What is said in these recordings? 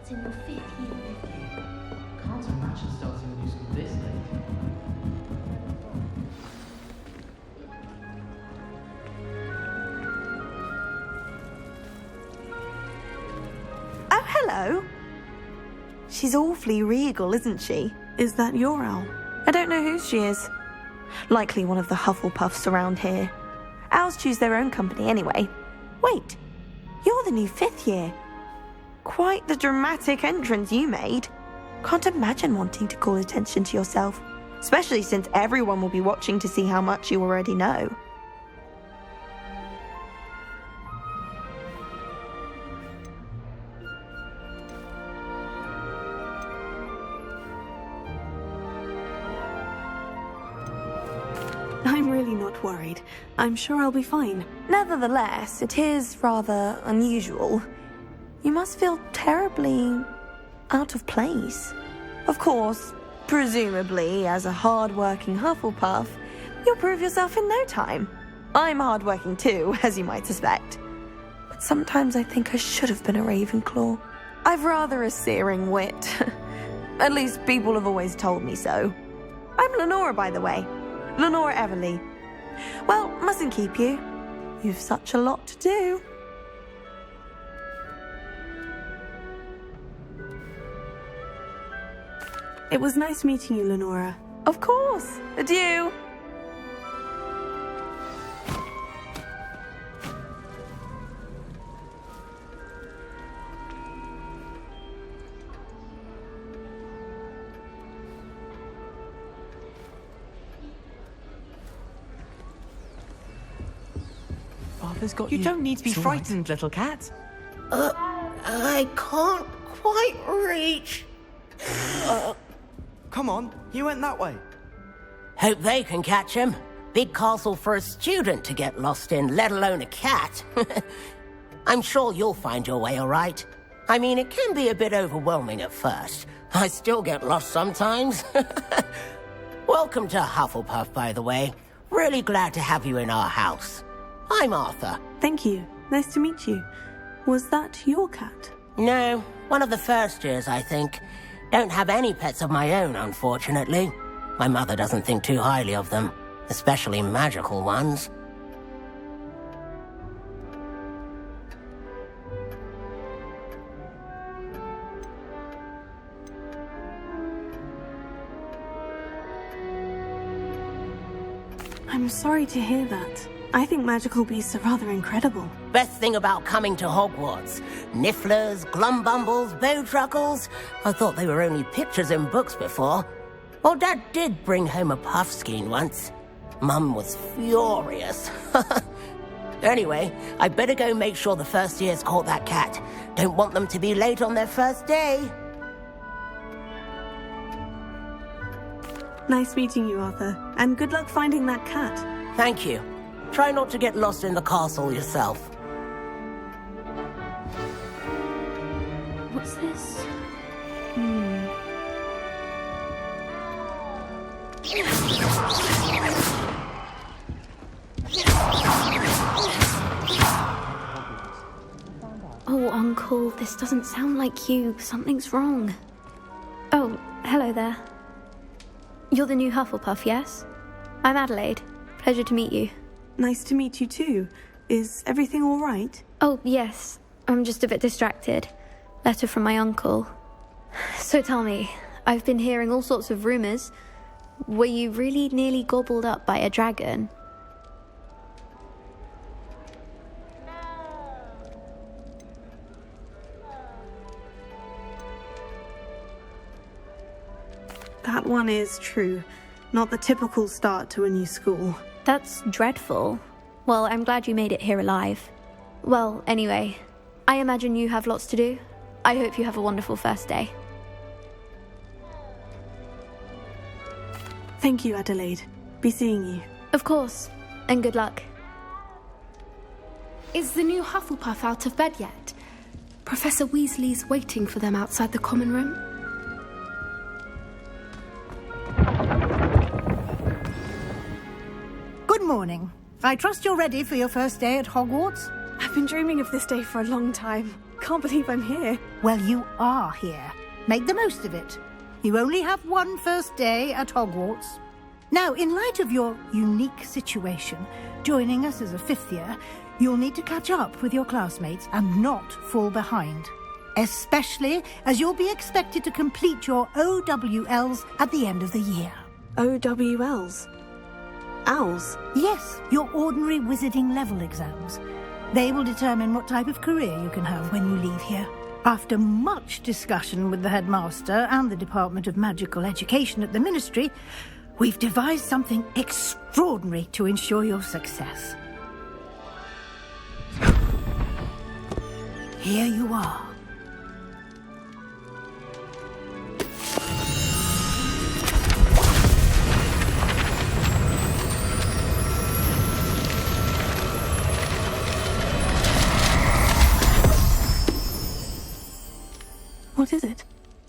in your 5th year with you. Can't imagine starting a new school this late. Oh, hello. She's awfully regal, isn't she? Is that your owl? I don't know whose she is. Likely one of the Hufflepuffs around here. Owls choose their own company anyway. Wait, you're the new 5th year. Quite the dramatic entrance you made. Can't imagine wanting to call attention to yourself, especially since everyone will be watching to see how much you already know. I'm really not worried. I'm sure I'll be fine. Nevertheless, it is rather unusual. You must feel terribly out of place. Of course, presumably, as a hard-working Hufflepuff, you'll prove yourself in no time. I'm hard-working too, as you might suspect. But sometimes I think I should have been a Ravenclaw. I've rather a searing wit. At least people have always told me so. I'm Lenora, by the way. Lenora Everly. Well, mustn't keep you. You've such a lot to do. It was nice meeting you, Lenora. Of course. Adieu. Father's got You don't need to be It's all right. frightened, little cat. I can't quite reach. Come on, you went that way. Hope they can catch him. Big castle for a student to get lost in, let alone a cat. I'm sure you'll find your way all right. I mean, it can be a bit overwhelming at first. I still get lost sometimes. Welcome to Hufflepuff, by the way. Really glad to have you in our house. I'm Arthur. Thank you. Nice to meet you. Was that your cat? No, one of the first years, I think. Don't have any pets of my own, unfortunately. My mother doesn't think too highly of them, especially magical ones. I'm sorry to hear that. I think magical beasts are rather incredible. Best thing about coming to Hogwarts. Nifflers, glumbumbles, bowtruckles. I thought they were only pictures in books before. Well, Dad did bring home a puffskein once. Mum was furious. Anyway, I better go make sure the first years caught that cat. Don't want them to be late on their first day. Nice meeting you, Arthur. And good luck finding that cat. Thank you. Try not to get lost in the castle yourself. What's this? Oh, Uncle, this doesn't sound like you. Something's wrong. Oh, hello there. You're the new Hufflepuff, yes? I'm Adelaide. Pleasure to meet you. Nice to meet you too. Is everything all right? Oh, yes. I'm just a bit distracted. Letter from my uncle. So tell me, I've been hearing all sorts of rumours. Were you really nearly gobbled up by a dragon? That one is true. Not the typical start to a new school. That's dreadful. Well, I'm glad you made it here alive. Well, anyway, I imagine you have lots to do. I hope you have a wonderful first day. Thank you, Adelaide. Be seeing you. Of course, and good luck. Is the new Hufflepuff out of bed yet? Professor Weasley's waiting for them outside the common room. Good morning. I trust you're ready for your first day at Hogwarts? I've been dreaming of this day for a long time. Can't believe I'm here. Well, you are here. Make the most of it. You only have one first day at Hogwarts. Now, in light of your unique situation, joining us as a fifth year, you'll need to catch up with your classmates and not fall behind. Especially as you'll be expected to complete your OWLs at the end of the year. OWLs? Owls? Yes, your ordinary wizarding level exams. They will determine what type of career you can have when you leave here. After much discussion with the headmaster and the Department of Magical Education at the Ministry, we've devised something extraordinary to ensure your success. Here you are. What is it?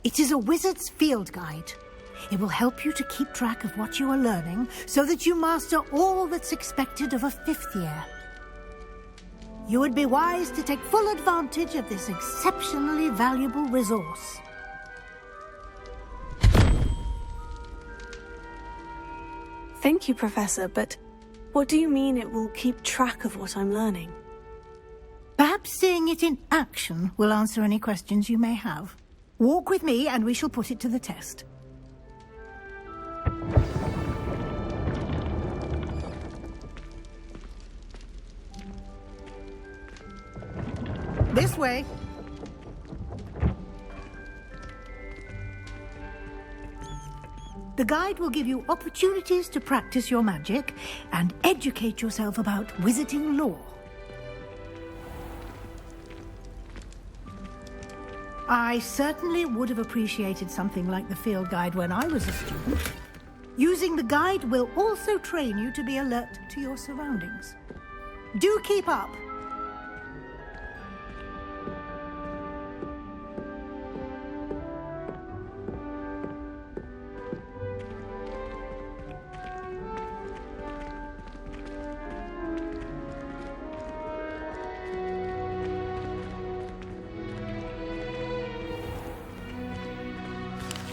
It is a wizard's field guide. It will help you to keep track of what you are learning so that you master all that's expected of a fifth year. You would be wise to take full advantage of this exceptionally valuable resource. Thank you, Professor, but what do you mean it will keep track of what I'm learning? Perhaps seeing it in action will answer any questions you may have. Walk with me and we shall put it to the test. This way. The guide will give you opportunities to practice your magic and educate yourself about wizarding lore. I certainly would have appreciated something like the field guide when I was a student. Using the guide will also train you to be alert to your surroundings. Do keep up.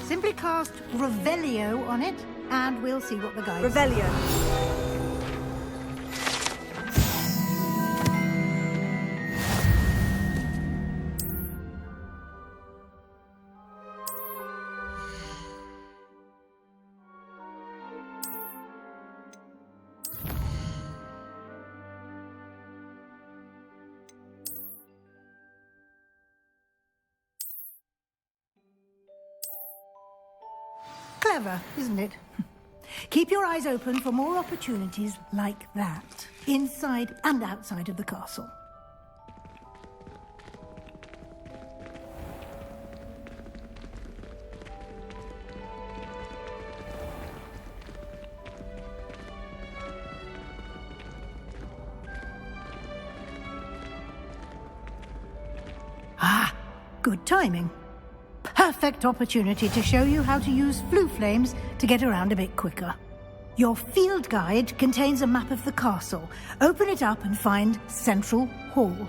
Simply cast Revelio on it, and we'll see what the guide says. Revelio. Clever, isn't it? Keep your eyes open for more opportunities like that, inside and outside of the castle. Ah, good timing. Perfect opportunity to show you how to use flue flames to get around a bit quicker. Your field guide contains a map of the castle. Open it up and find Central Hall.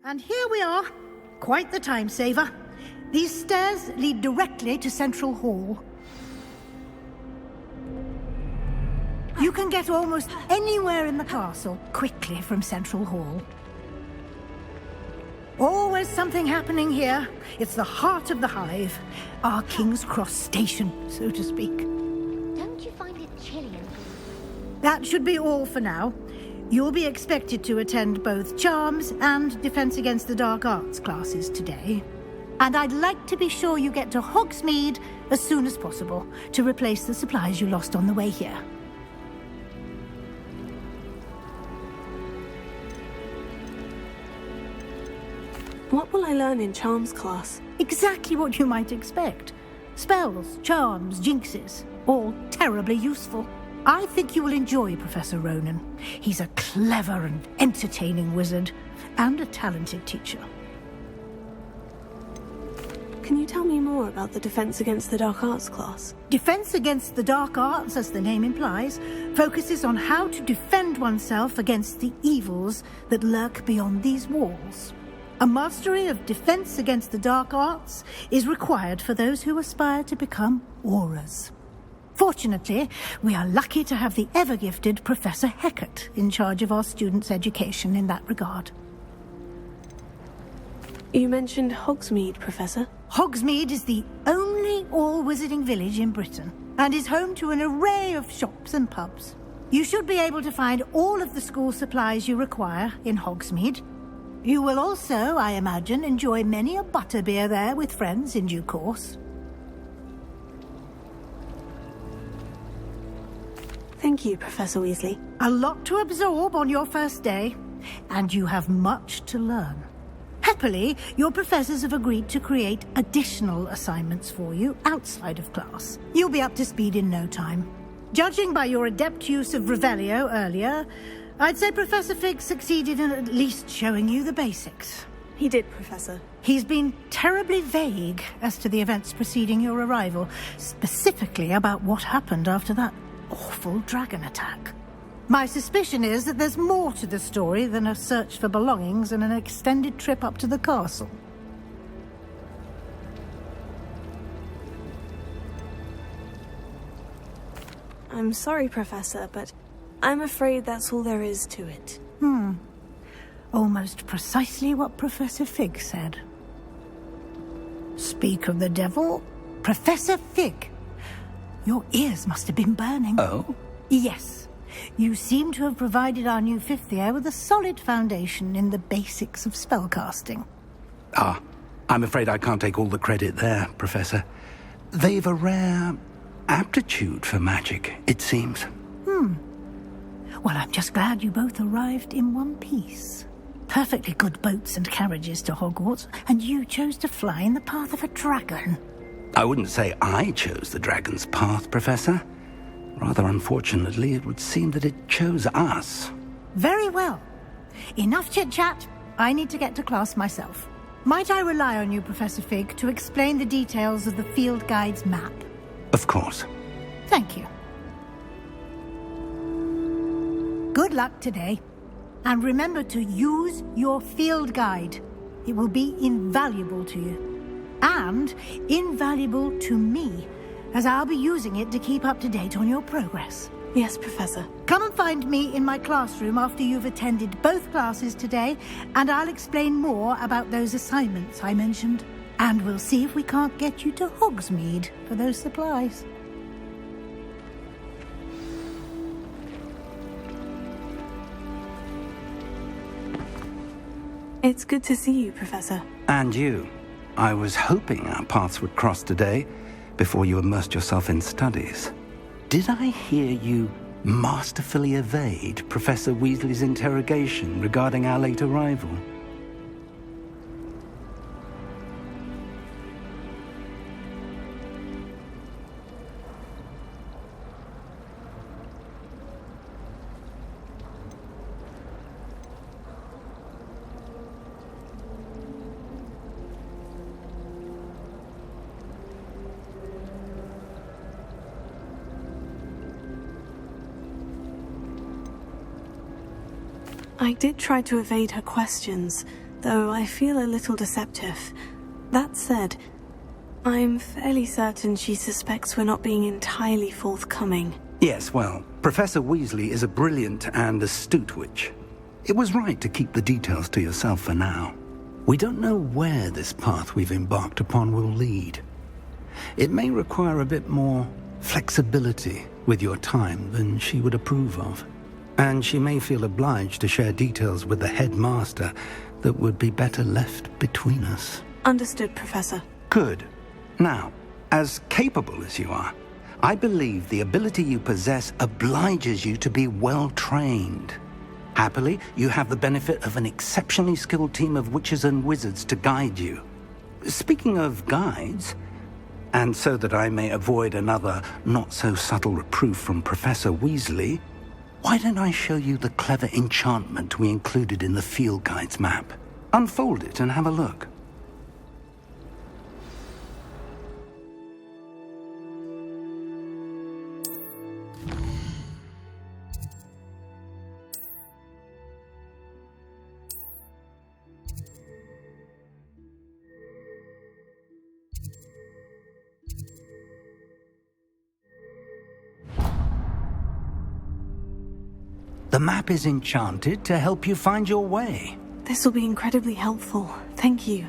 And here we are. Quite the time saver. These stairs lead directly to Central Hall. You can get almost anywhere in the castle quickly from Central Hall. Always something happening here. It's the heart of the hive. Our King's Cross station, so to speak. Don't you find it chilly and That should be all for now. You'll be expected to attend both Charms and Defense Against the Dark Arts classes today. And I'd like to be sure you get to Hogsmeade as soon as possible to replace the supplies you lost on the way here. What will I learn in Charms class? Exactly what you might expect. Spells, charms, jinxes, all terribly useful. I think you will enjoy Professor Ronan. He's a clever and entertaining wizard, and a talented teacher. Can you tell me more about the Defense Against the Dark Arts class? Defense Against the Dark Arts, as the name implies, focuses on how to defend oneself against the evils that lurk beyond these walls. A mastery of Defense Against the Dark Arts is required for those who aspire to become auras. Fortunately, we are lucky to have the ever-gifted Professor Hecat in charge of our students' education in that regard. You mentioned Hogsmeade, Professor. Hogsmeade is the only all-wizarding village in Britain and is home to an array of shops and pubs. You should be able to find all of the school supplies you require in Hogsmeade. You will also, I imagine, enjoy many a butterbeer there with friends in due course. Thank you, Professor Weasley. A lot to absorb on your first day, and you have much to learn. Happily, your professors have agreed to create additional assignments for you outside of class. You'll be up to speed in no time. Judging by your adept use of Revelio earlier, I'd say Professor Fig succeeded in at least showing you the basics. He did, Professor. He's been terribly vague as to the events preceding your arrival, specifically about what happened after that awful dragon attack. My suspicion is that there's more to the story than a search for belongings and an extended trip up to the castle. I'm sorry, Professor, but I'm afraid that's all there is to it. Almost precisely what Professor Fig said. Speak of the devil, Professor Fig. Your ears must have been burning. Oh? Yes. You seem to have provided our new fifth year with a solid foundation in the basics of spellcasting. Ah, I'm afraid I can't take all the credit there, Professor. They've a rare aptitude for magic, it seems. Well, I'm just glad you both arrived in one piece. Perfectly good boats and carriages to Hogwarts, and you chose to fly in the path of a dragon. I wouldn't say I chose the dragon's path, Professor. Rather unfortunately, it would seem that it chose us. Very well. Enough chit-chat. I need to get to class myself. Might I rely on you, Professor Fig, to explain the details of the field guide's map? Of course. Thank you. Good luck today. And remember to use your field guide. It will be invaluable to you. And invaluable to me, as I'll be using it to keep up to date on your progress. Yes, Professor. Come and find me in my classroom after you've attended both classes today, and I'll explain more about those assignments I mentioned. And we'll see if we can't get you to Hogsmeade for those supplies. It's good to see you, Professor. And you. I was hoping our paths would cross today, before you immersed yourself in studies. Did I hear you masterfully evade Professor Weasley's interrogation regarding our late arrival? I did try to evade her questions, though I feel a little deceptive. That said, I'm fairly certain she suspects we're not being entirely forthcoming. Yes, well, Professor Weasley is a brilliant and astute witch. It was right to keep the details to yourself for now. We don't know where this path we've embarked upon will lead. It may require a bit more flexibility with your time than she would approve of. and she may feel obliged to share details with the headmaster that would be better left between us. Understood, Professor. Good. Now, as capable as you are, I believe the ability you possess obliges you to be well trained. Happily, you have the benefit of an exceptionally skilled team of witches and wizards to guide you. Speaking of guides, and so that I may avoid another not-so-subtle reproof from Professor Weasley, why don't I show you the clever enchantment we included in the field guide's map? Unfold it and have a look. The map is enchanted to help you find your way. This will be incredibly helpful. Thank you.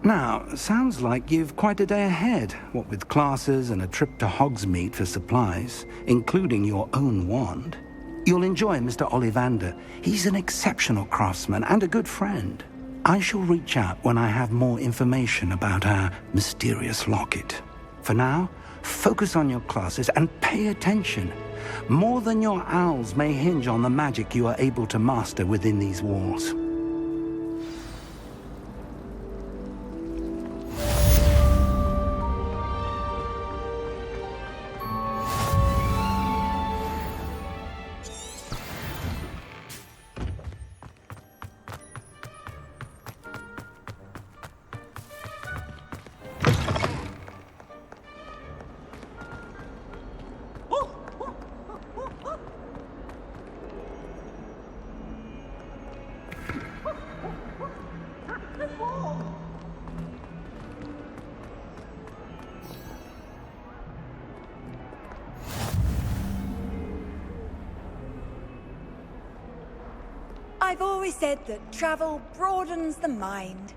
Now, sounds like you've quite a day ahead, what with classes and a trip to Hogsmeade for supplies, including your own wand. You'll enjoy Mr. Ollivander. He's an exceptional craftsman and a good friend. I shall reach out when I have more information about our mysterious locket. For now, focus on your classes and pay attention. More than your owls may hinge on the magic you are able to master within these walls. I've always said that travel broadens the mind.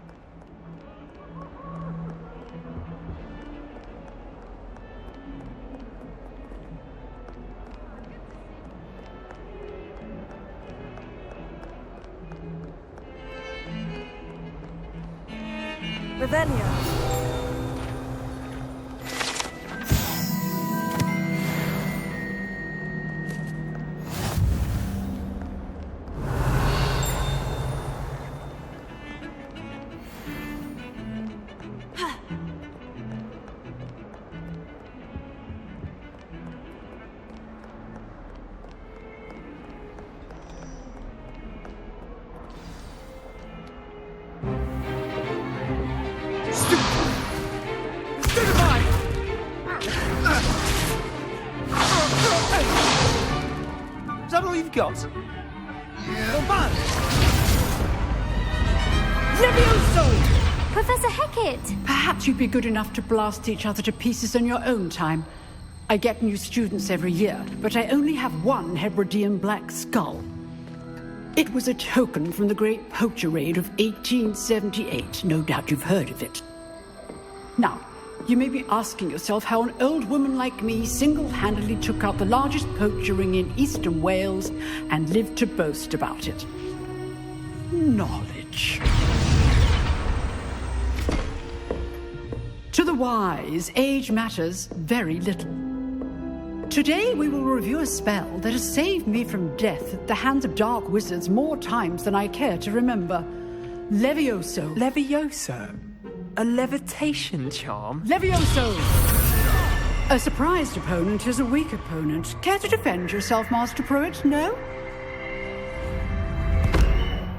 Revelio. Is that all you've got? Yeah. Man! Levioso! Professor Hecat! Perhaps you'd be good enough to blast each other to pieces in your own time. I get new students every year, but I only have one Hebridean black skull. It was a token from the Great Poacher Raid of 1878. No doubt you've heard of it. Now, you may be asking yourself how an old woman like me single-handedly took out the largest poacher ring in eastern Wales and lived to boast about it. Knowledge. To the wise, age matters very little. Today we will review a spell that has saved me from death at the hands of dark wizards more times than I care to remember. Levioso. Levioso? A levitation charm? Levioso! A surprised opponent is a weak opponent. Care to defend yourself, Master Pruitt? No?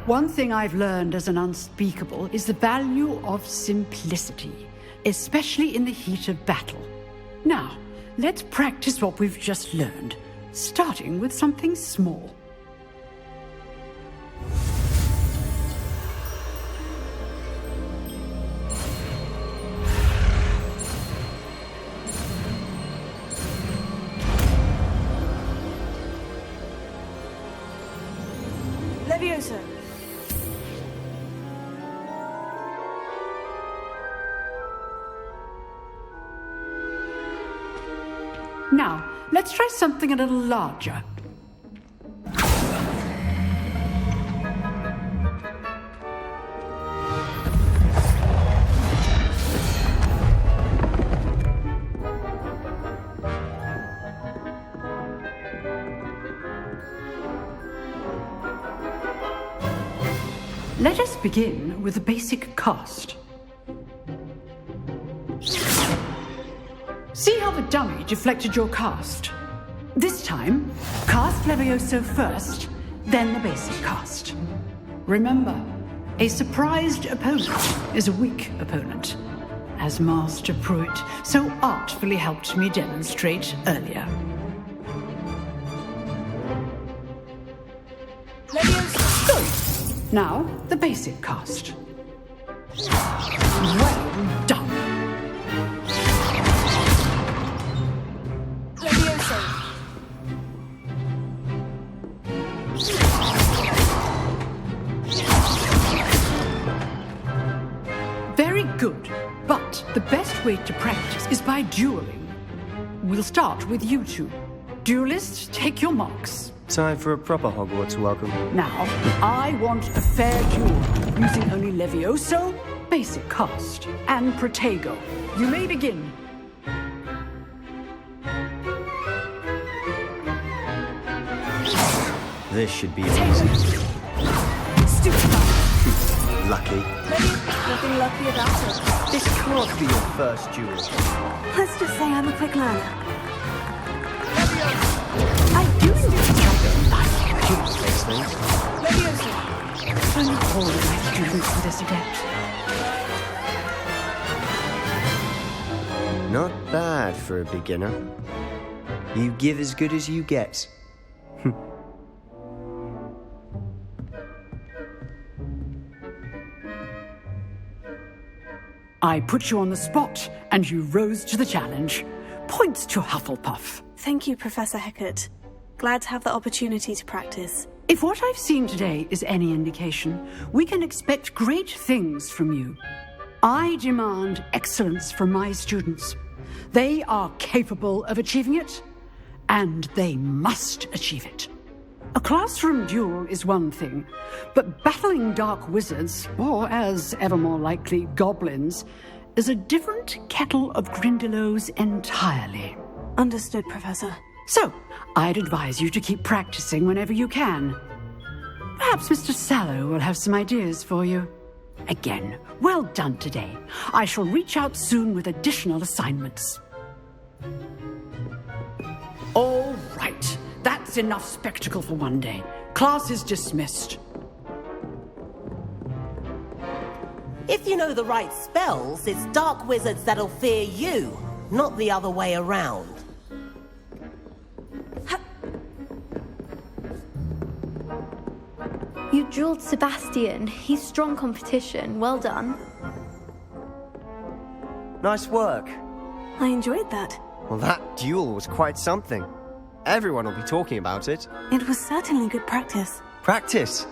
One thing I've learned as an unspeakable is the value of simplicity, especially in the heat of battle. Now, let's practice what we've just learned, starting with something small. Levioso. Now, let's try something a little larger. Let us begin with the basic cast. See how the dummy deflected your cast? This time, cast Levioso first, then the basic cast. Remember, a surprised opponent is a weak opponent, as Master Pruitt so artfully helped me demonstrate earlier. Good. Now, the basic cast. Well done. Very good, but the best way to practice is by dueling. We'll start with you two. Duelists, take your marks. Time for a proper Hogwarts welcome. Now, I want a fair duel, using only Levioso, basic cast, and Protego. You may begin. This should be easy. Lucky. Nothing lucky about it. This can't be your first duel. Let's just say I'm a quick learner. I do These things. only all of my students for this adept. Not bad for a beginner. You give as good as you get. I put you on the spot, and you rose to the challenge. Points to Hufflepuff. Thank you, Professor Hecat. Glad to have the opportunity to practice. If what I've seen today is any indication, we can expect great things from you. I demand excellence from my students. They are capable of achieving it, and they must achieve it. A classroom duel is one thing, but battling dark wizards, or as ever more likely, goblins, is a different kettle of Grindylows entirely. Understood, Professor. So, I'd advise you to keep practicing whenever you can. Perhaps Mr. Sallow will have some ideas for you. Again, well done today. I shall reach out soon with additional assignments. All right. That's enough spectacle for one day. Class is dismissed. If you know the right spells, it's dark wizards that'll fear you, not the other way around. You dueled Sebastian. He's strong competition. Well done. Nice work. I enjoyed that. Well, that duel was quite something. Everyone will be talking about it. It was certainly good practice. Practice?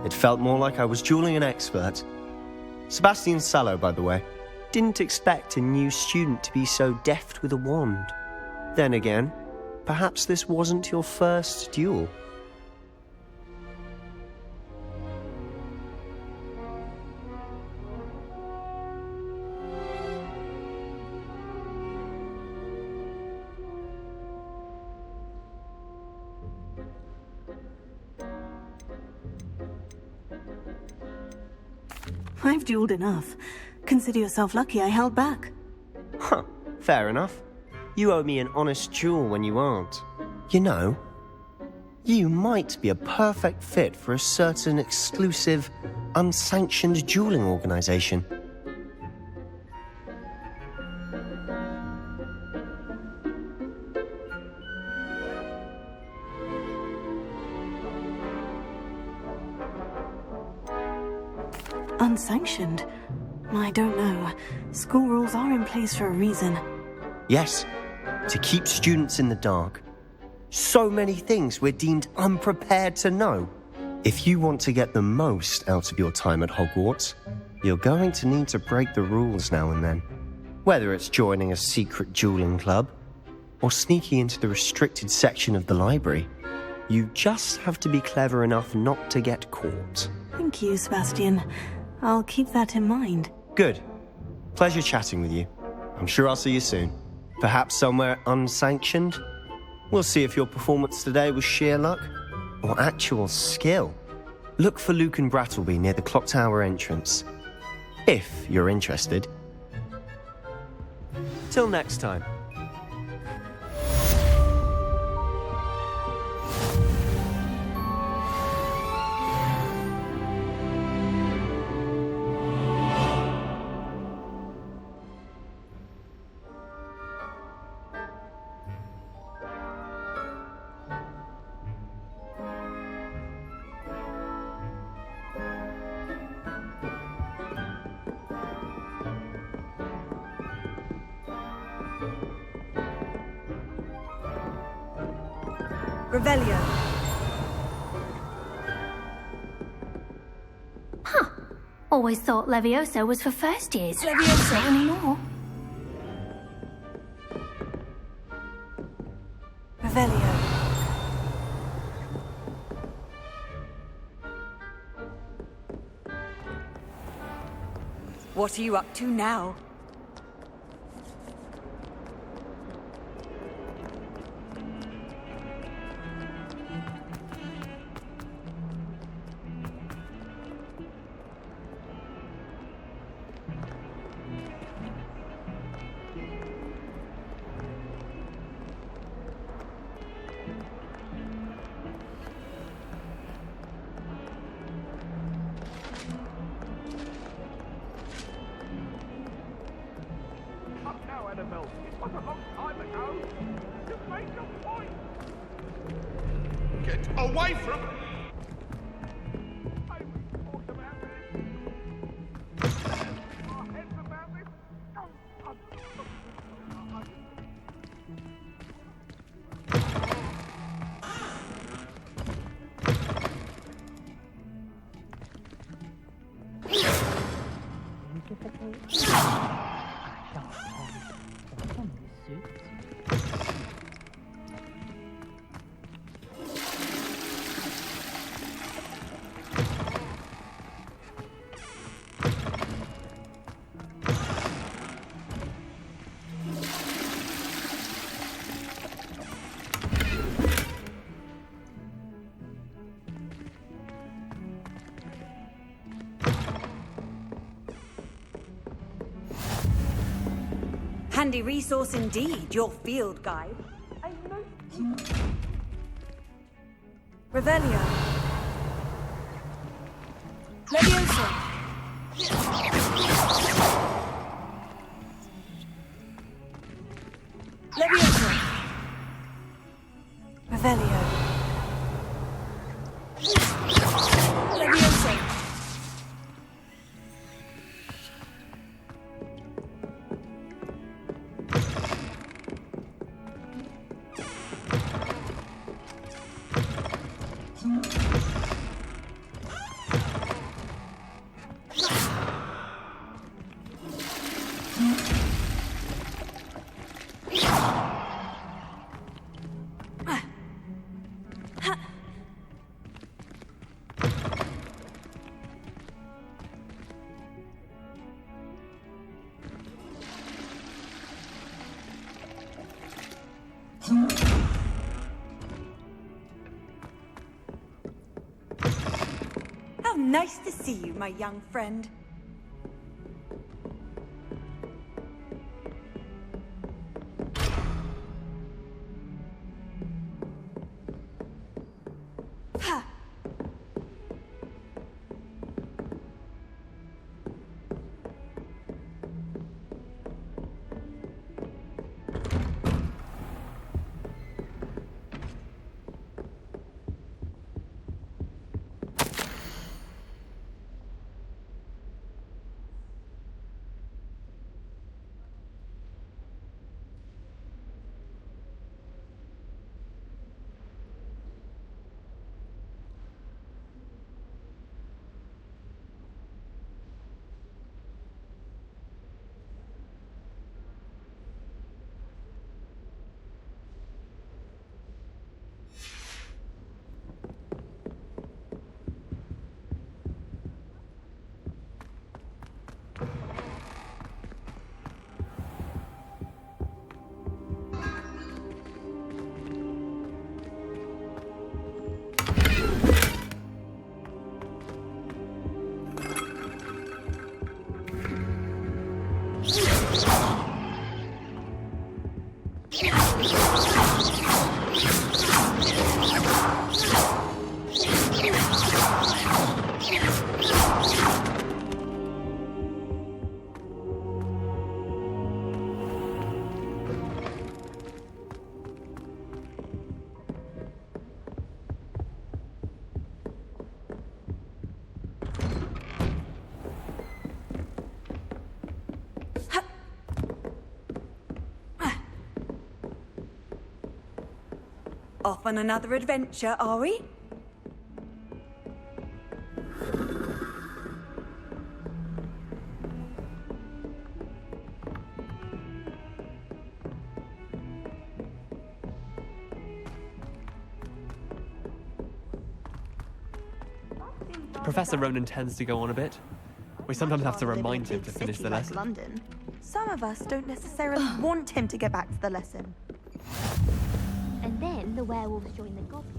It felt more like I was dueling an expert. Sebastian Sallow, by the way. Didn't expect a new student to be so deft with a wand. Then again, perhaps this wasn't your first duel. I've dueled enough. Consider yourself lucky I held back. Huh, fair enough. You owe me an honest duel when you aren't. You know, you might be a perfect fit for a certain exclusive, unsanctioned dueling organization. Unsanctioned? I don't know. School rules are in place for a reason. Yes, to keep students in the dark. So many things we're deemed unprepared to know. If you want to get the most out of your time at Hogwarts, you're going to need to break the rules now and then. Whether it's joining a secret dueling club, or sneaking into the restricted section of the library, you just have to be clever enough not to get caught. Thank you, Sebastian. I'll keep that in mind. Good. Pleasure chatting with you. I'm sure I'll see you soon. Perhaps somewhere unsanctioned? We'll see if your performance today was sheer luck or actual skill. Look for Luke and Brattleby near the clock tower entrance. If you're interested. Till next time. Revelio. Huh. Always thought Levioso was for first years. Levioso. Not anymore. Revelio. What are you up to now? Get away from... Handy resource indeed, your field guide. Revelio. Levioso. Levioso. Revelio. Levioso. How nice to see you, my young friend. Ha! Off on another adventure, are we? Professor Ronan tends to go on a bit. We sometimes have to remind him to finish the lesson. London. Some of us don't necessarily want him to get back to the lesson. And then the werewolves join the goblins.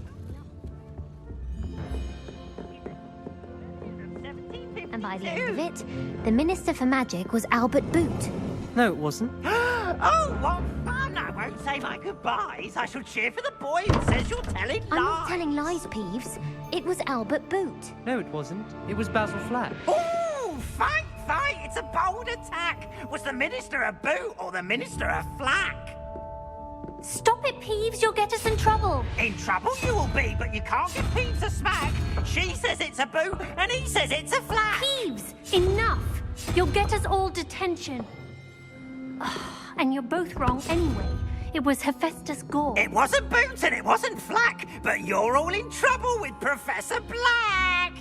And by the end of it, the Minister for Magic was Albert Boot. No, it wasn't. Oh, what fun! I won't say my goodbyes. I shall cheer for the boy who says you're telling lies. I'm not telling lies, Peeves. It was Albert Boot. No, it wasn't. It was Basil Flack. Oh, fight! It's a bold attack. Was the Minister a boot or the Minister a flack? Stop it, Peeves. You'll get us in trouble. In trouble you will be, but you can't give Peeves a smack. She says it's a boot, and he says it's a flack. Peeves, enough. You'll get us all detention. And you're both wrong anyway. It was Hephaestus Gore. It wasn't boot and it wasn't flack, but you're all in trouble with Professor Black.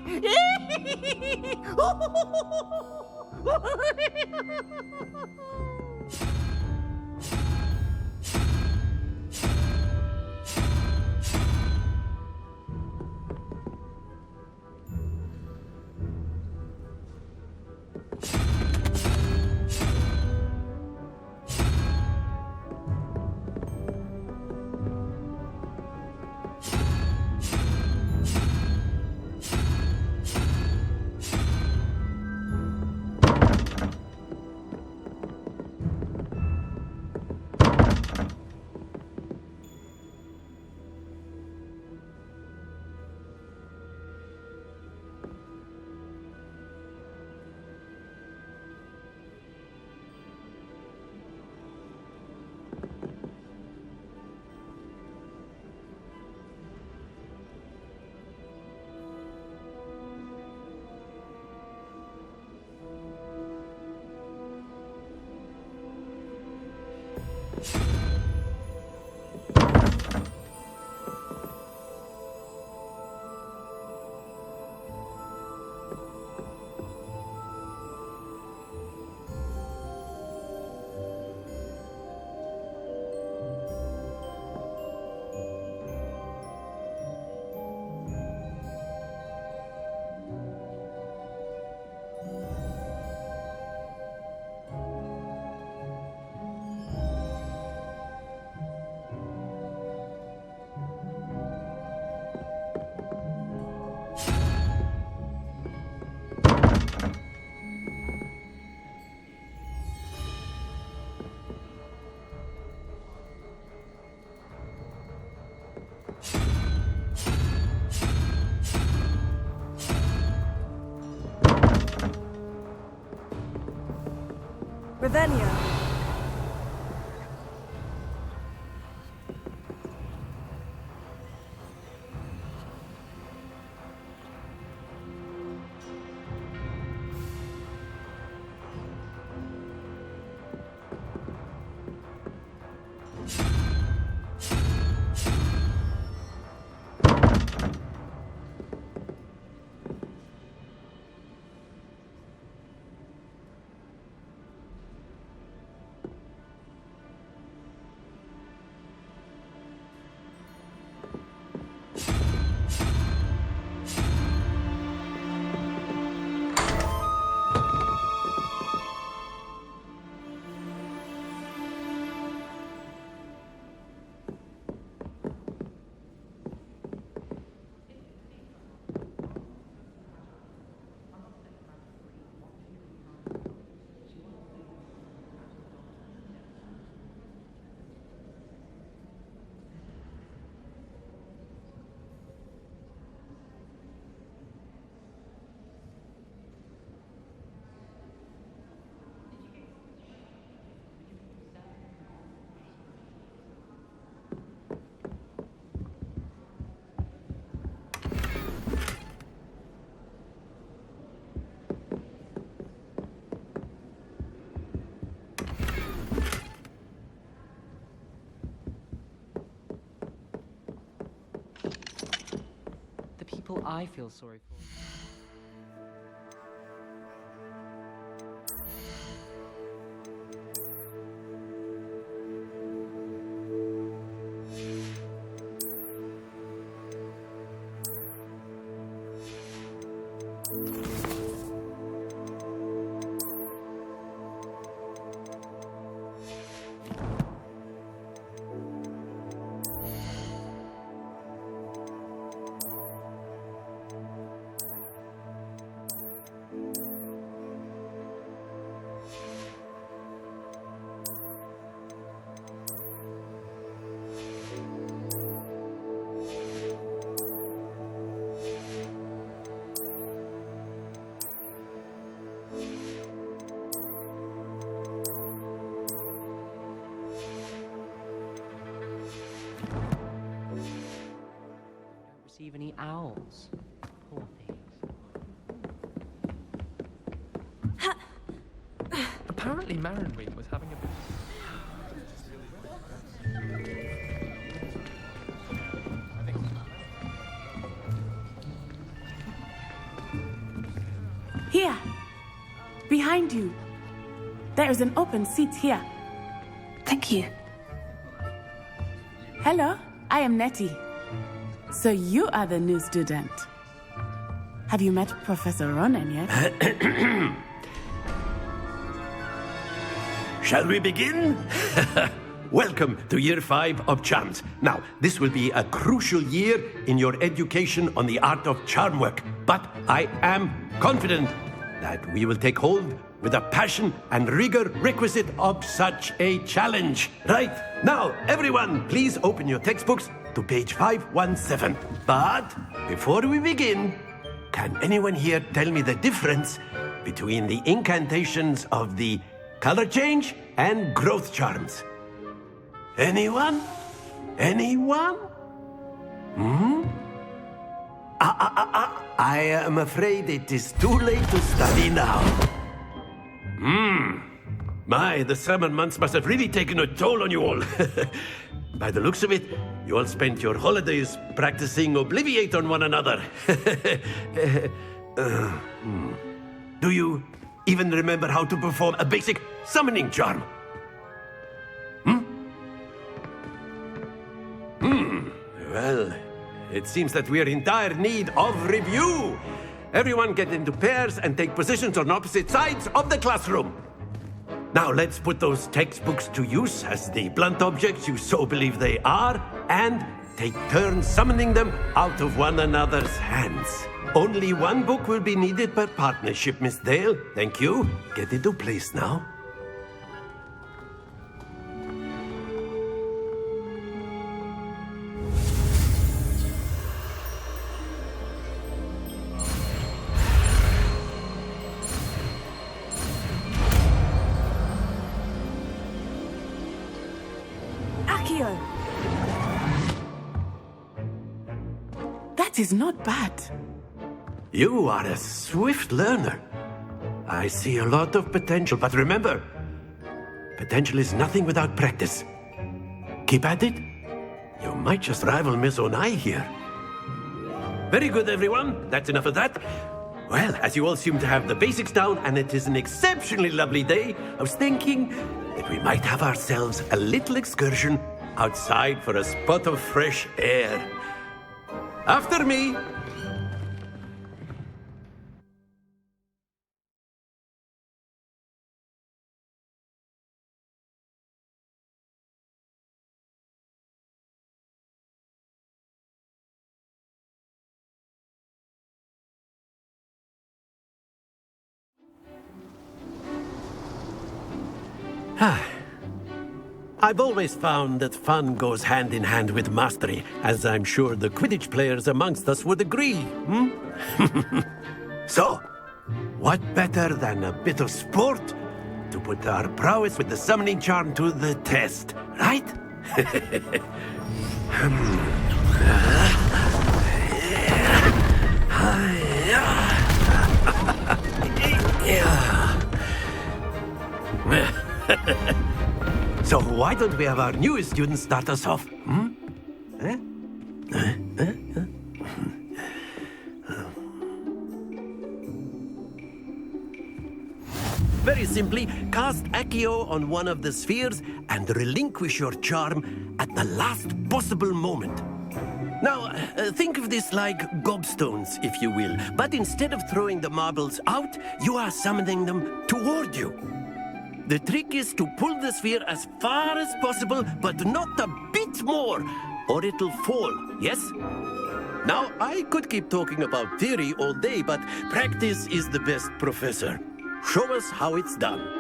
Revelio. I feel sorry for. Any owls. Poor things. Apparently Marinweed was having a bit Here! Behind you! There is an open seat here. Thank you. Hello, I am Nettie. So you are the new student. Have you met Professor Ronan yet? Shall we begin? Welcome to Year 5 of Charms. Now, this will be a crucial year in your education on the art of charm work, but I am confident that we will take hold with the passion and rigor requisite of such a challenge. Right, now, everyone, please open your textbooks to page 517. But before we begin, can anyone here tell me the difference between the incantations of the color change and growth charms? Anyone? Anyone? I am afraid it is too late to study now. My, the summer months must have really taken a toll on you all. By the looks of it, you all spent your holidays practicing Obliviate on one another. Do you even remember how to perform a basic summoning charm? Well, it seems that we are in dire need of review. Everyone get into pairs and take positions on opposite sides of the classroom. Now let's put those textbooks to use as the blunt objects you so believe they are, and take turns summoning them out of one another's hands. Only one book will be needed per partnership, Miss Dale. Thank you. Get into place now. That is not bad. You are a swift learner. I see a lot of potential, but remember, potential is nothing without practice. Keep at it. You might just rival Miss Onai here. Very good, everyone. That's enough of that. Well, as you all seem to have the basics down, and it is an exceptionally lovely day, I was thinking that we might have ourselves a little excursion outside for a spot of fresh air. After me. I've always found that fun goes hand in hand with mastery, as I'm sure the Quidditch players amongst us would agree, So, what better than a bit of sport to put our prowess with the summoning charm to the test, right? So why don't we have our newest student start us off? simply cast Accio on one of the spheres and relinquish your charm at the last possible moment. Now, think of this like gobstones, if you will, but instead of throwing the marbles out, you are summoning them toward you. The trick is to pull the sphere as far as possible, but not a bit more, or it'll fall, yes? Now, I could keep talking about theory all day, but practice is the best professor. Show us how it's done.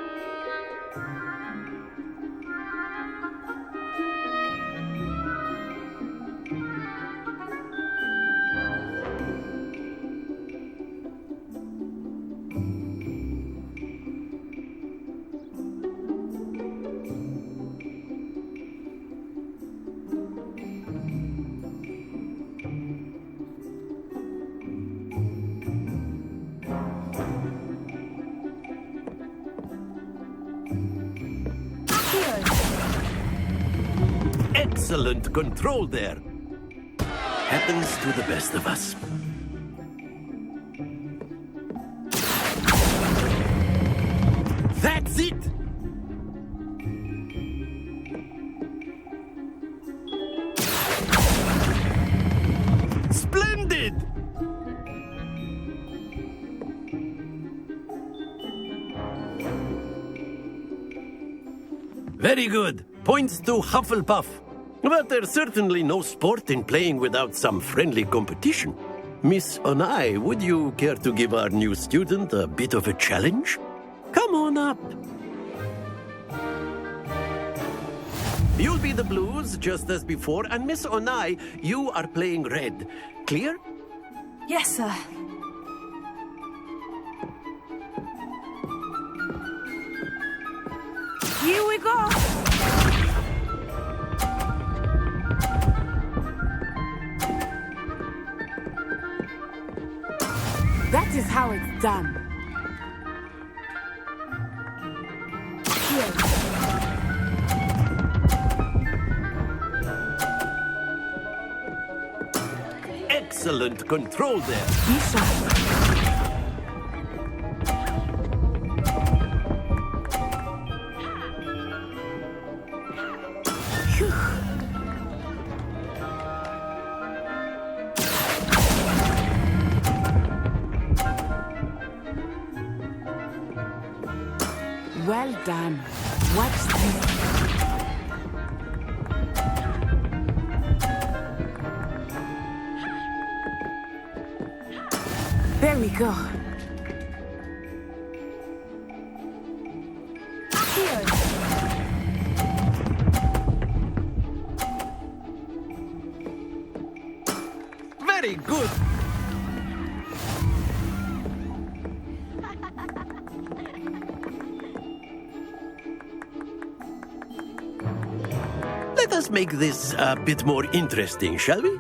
Excellent control there. Happens to the best of us. That's it! Splendid! Very good. Points to Hufflepuff. But there's certainly no sport in playing without some friendly competition. Miss Onai, would you care to give our new student a bit of a challenge? Come on up. You'll be the blues, just as before, and Miss Onai, you are playing red. Clear? Yes, sir. Here we go! That is how it's done. Excellent control there. Be sharp. Well done. Watch this. There we go. Here. Very good. Let us make this a bit more interesting, shall we?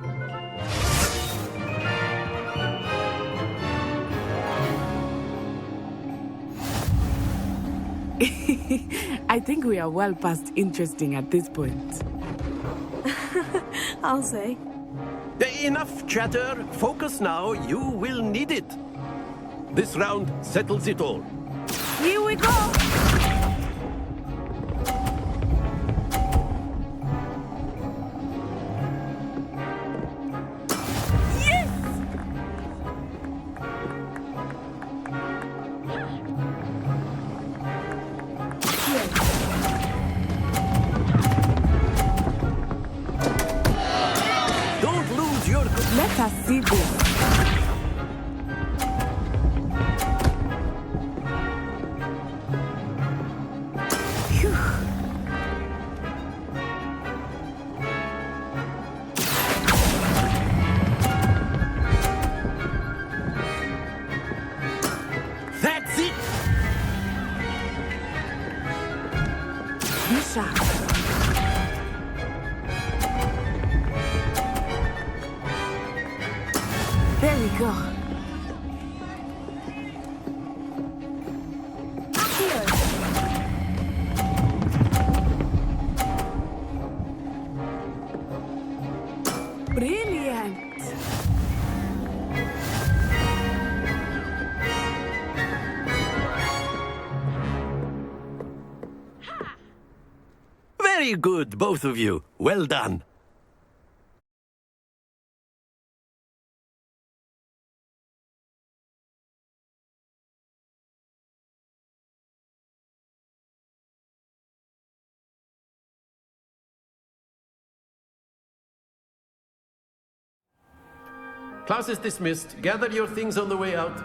I think we are well past interesting at this point. I'll say. Enough chatter. Focus now. You will need it. This round settles it all. Here we go! Let us see this. Phew. That's it! Be sharp. There we go. Here. Brilliant. Very good, both of you. Well done. Class is dismissed. Gather your things on the way out.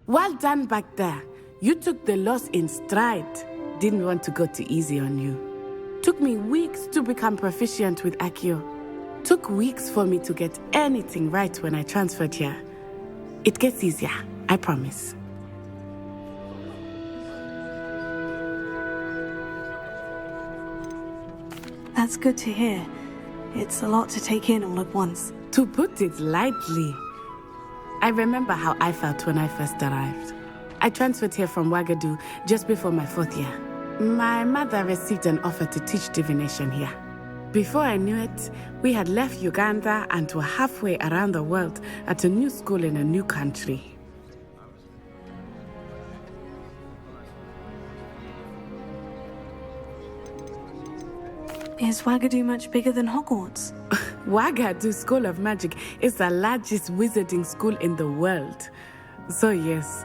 Well done back there. You took the loss in stride. Didn't want to go too easy on you. Took me weeks to become proficient with Accio. Took weeks for me to get anything right when I transferred here. It gets easier, I promise. That's good to hear. It's a lot to take in all at once. To put it lightly, I remember how I felt when I first arrived. I transferred here from Ouagadougou just before my 4th year. My mother received an offer to teach divination here. Before I knew it, we had left Uganda and were halfway around the world at a new school in a new country. Is Ouagadougou much bigger than Hogwarts? Ouagadougou School of Magic is the largest wizarding school in the world. So yes,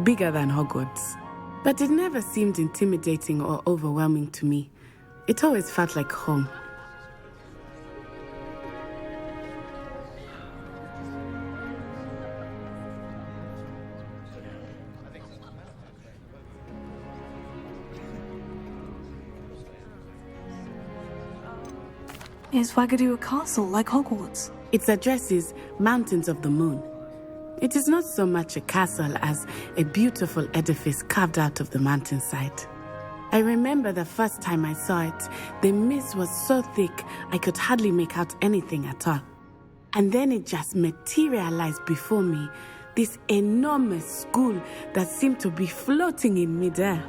bigger than Hogwarts. But it never seemed intimidating or overwhelming to me. It always felt like home. Is Ouagadougou a castle like Hogwarts? Its address is Mountains of the Moon. It is not so much a castle as a beautiful edifice carved out of the mountainside. I remember the first time I saw it, the mist was so thick I could hardly make out anything at all. And then it just materialized before me, this enormous school that seemed to be floating in midair.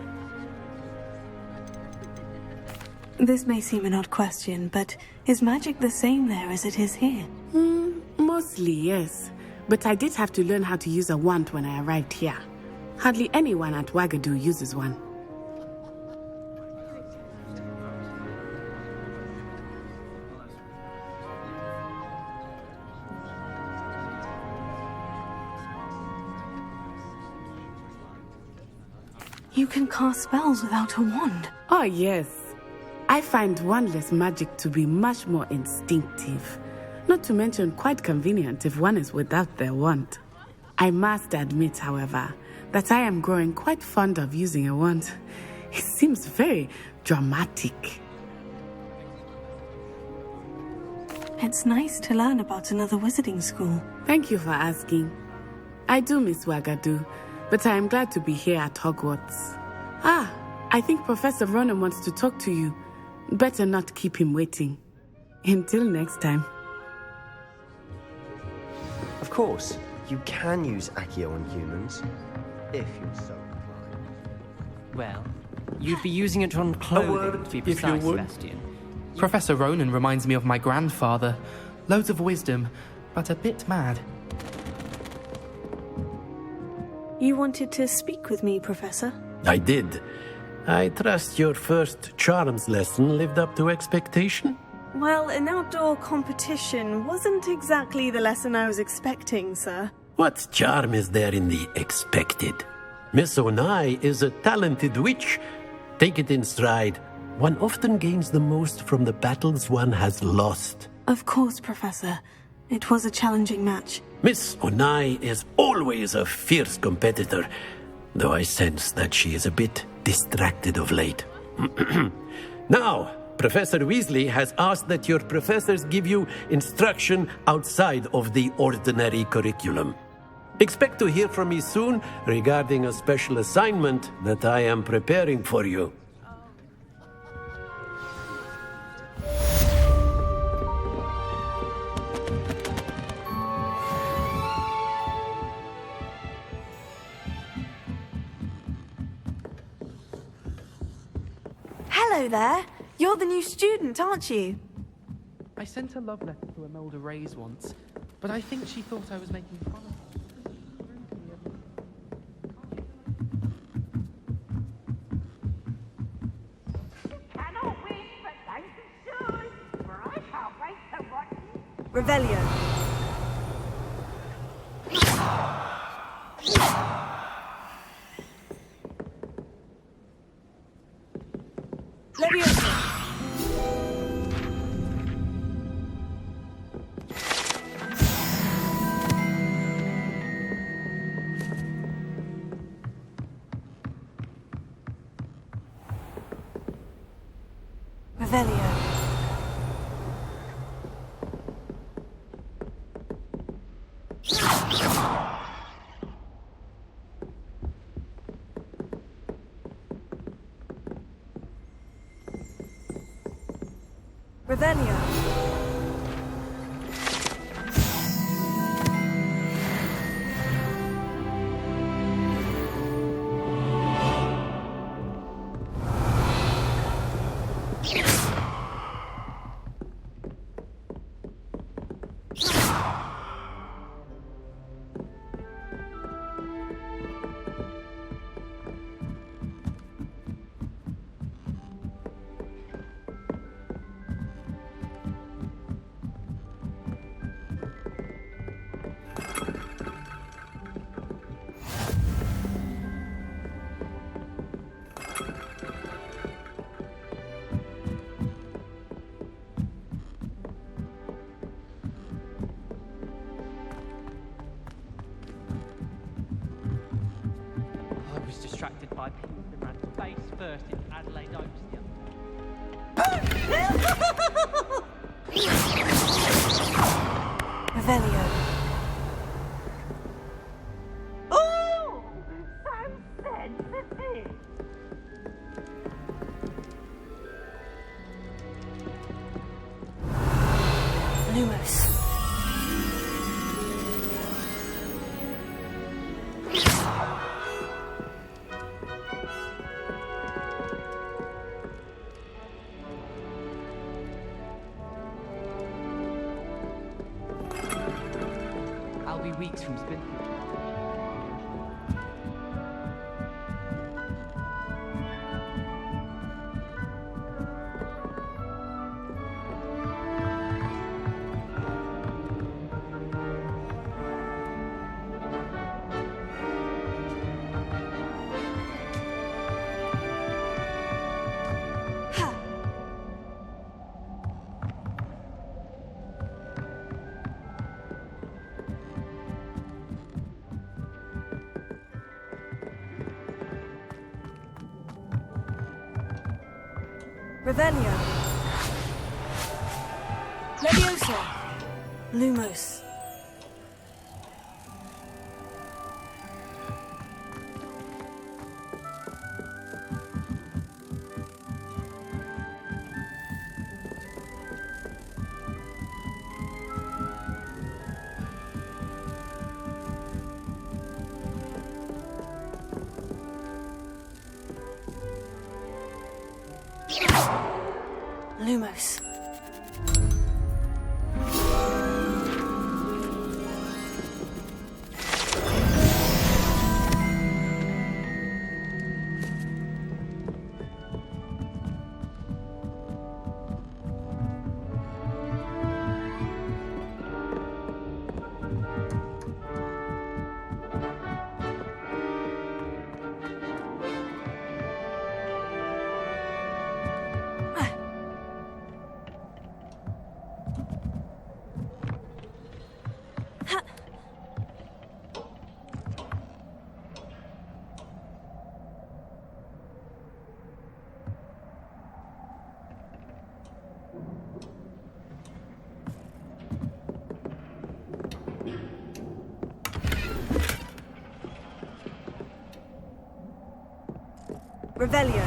This may seem an odd question, but is magic the same there as it is here? Mostly, yes. But I did have to learn how to use a wand when I arrived here. Hardly anyone at Ouagadougou uses one. You can cast spells without a wand. Oh, yes. I find wandless magic to be much more instinctive. Not to mention quite convenient if one is without their wand. I must admit, however, that I am growing quite fond of using a wand. It seems very dramatic. It's nice to learn about another wizarding school. Thank you for asking. I do miss Ouagadougou, but I am glad to be here at Hogwarts. I think Professor Ronan wants to talk to you. Better not keep him waiting. Until next time. Of course, you can use Accio on humans, if you're so inclined. Well, you'd be using it on clothing, to be precise, Sebastian. Professor Ronan reminds me of my grandfather. Loads of wisdom, but a bit mad. You wanted to speak with me, Professor? I did. I trust your first charms lesson lived up to expectation? Well, an outdoor competition wasn't exactly the lesson I was expecting, sir. What charm is there in the expected? Miss Onai is a talented witch. Take it in stride. One often gains the most from the battles one has lost. Of course, Professor. It was a challenging match. Miss Onai is always a fierce competitor, though I sense that she is a bit distracted of late. Now, Professor Weasley has asked that your professors give you instruction outside of the ordinary curriculum. Expect to hear from me soon regarding a special assignment that I am preparing for you. Hello there. You're the new student, aren't you? I sent a love letter to Imelda Reyes once, but I think she thought I was making fun of her. Revelio. Leviosa. Revelio. Revelio. I was distracted by pins that ran face first in Adelaide Oaks the other day. Revelio. Oh, so sensitive. Lumos. I'll be weeks from Spinford. Revelio. Leviosa. Lumos. Lumos. Revelio.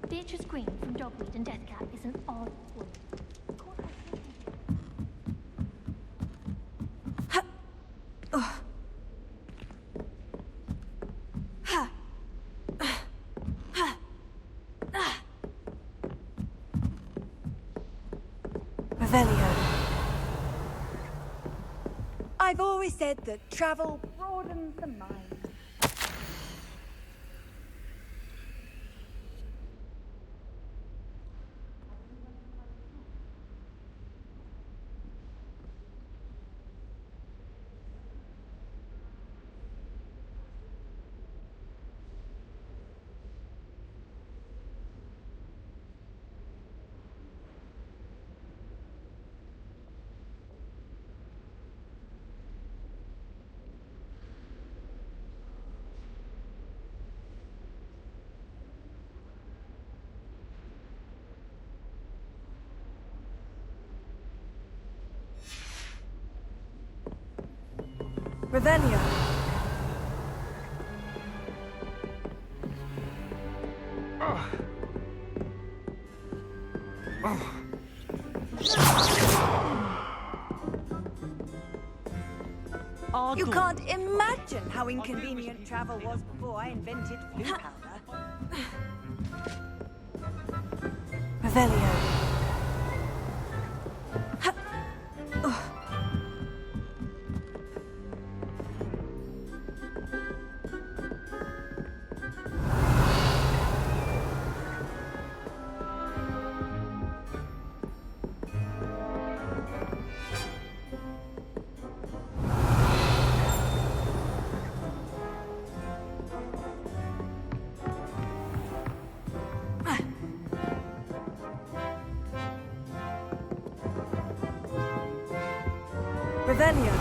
Beatrice Green from Dogweed and Deathcap is an odd woman. Revelio. I've always said that travel broadens the mind. Revelio. You can't imagine how inconvenient travel was before I invented blue powder. Revelio. Revelio.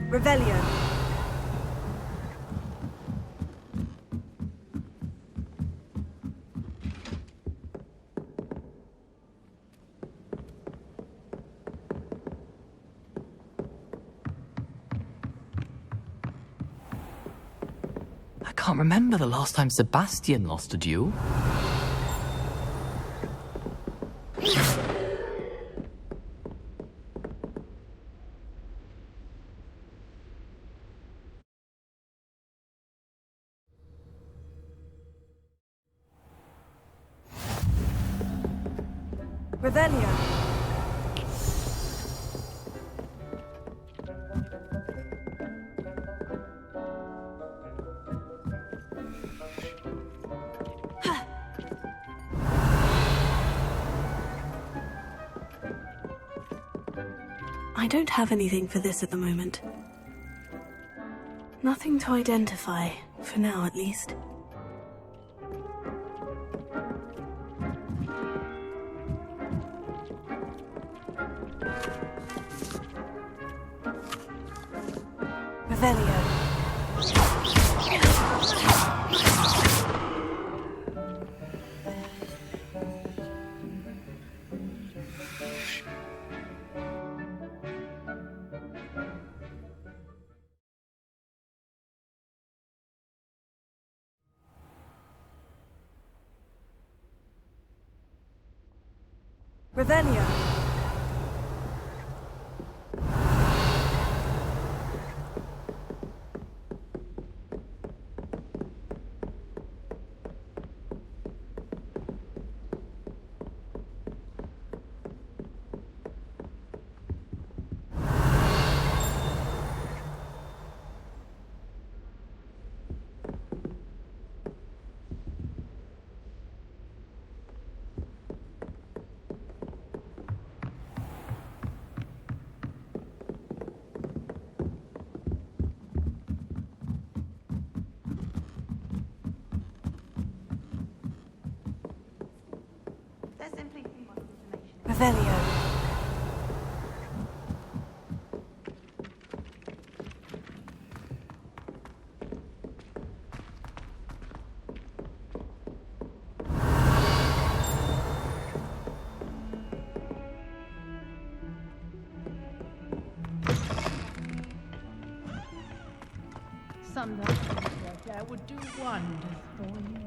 Revelio. I can't remember the last time Sebastian lost a duel. Revelio. I don't have anything for this at the moment. Nothing to identify, for now at least. Revelio. Revelio. Revelio. Sometimes I would do wonders for you.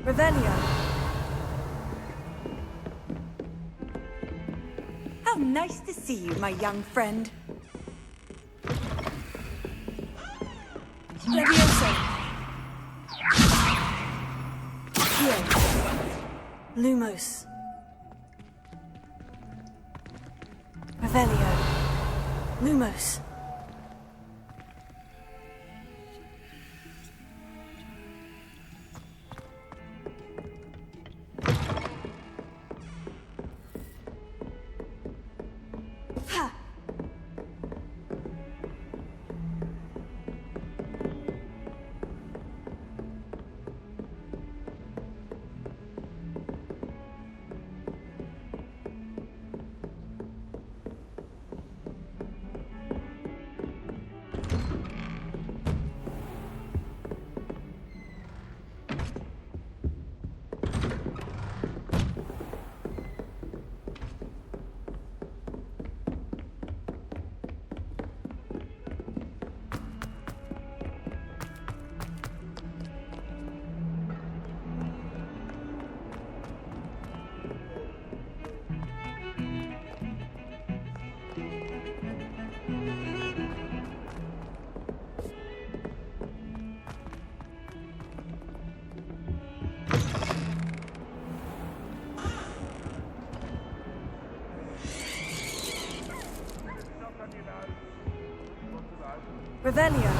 Revelio. How nice to see you, my young friend. Levioso. Here. Lumos. Revelio. Lumos. Revelio.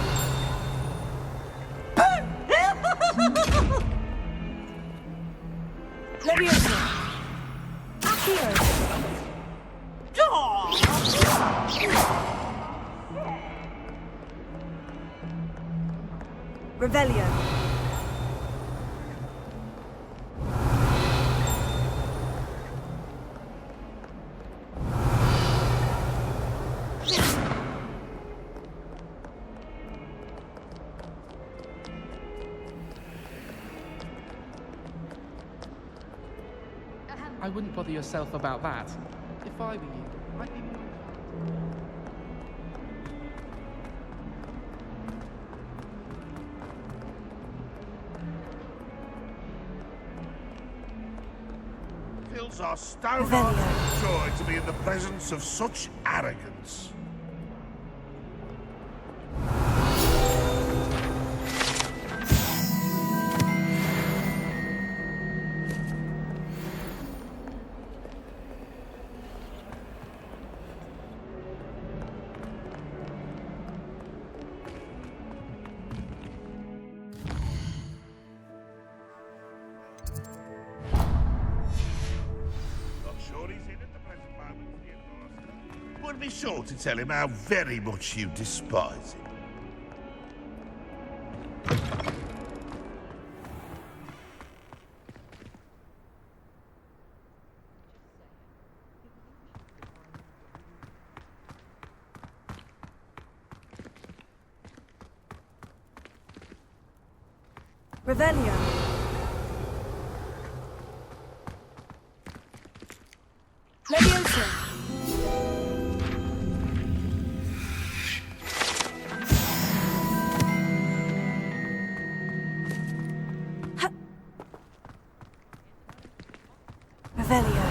Levioso. Accio. Revelio. I wouldn't bother yourself about that. If I were you, I'd be more... Fills our stout hearts with joy to be in the presence of such arrogance. But be sure to tell him how very much you despise him. Revelio. Levioso. Revelio.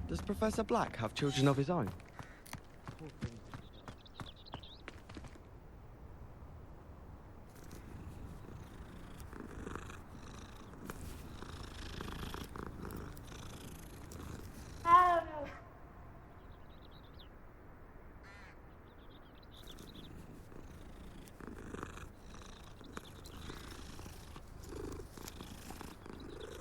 Does Professor Black have children of his own?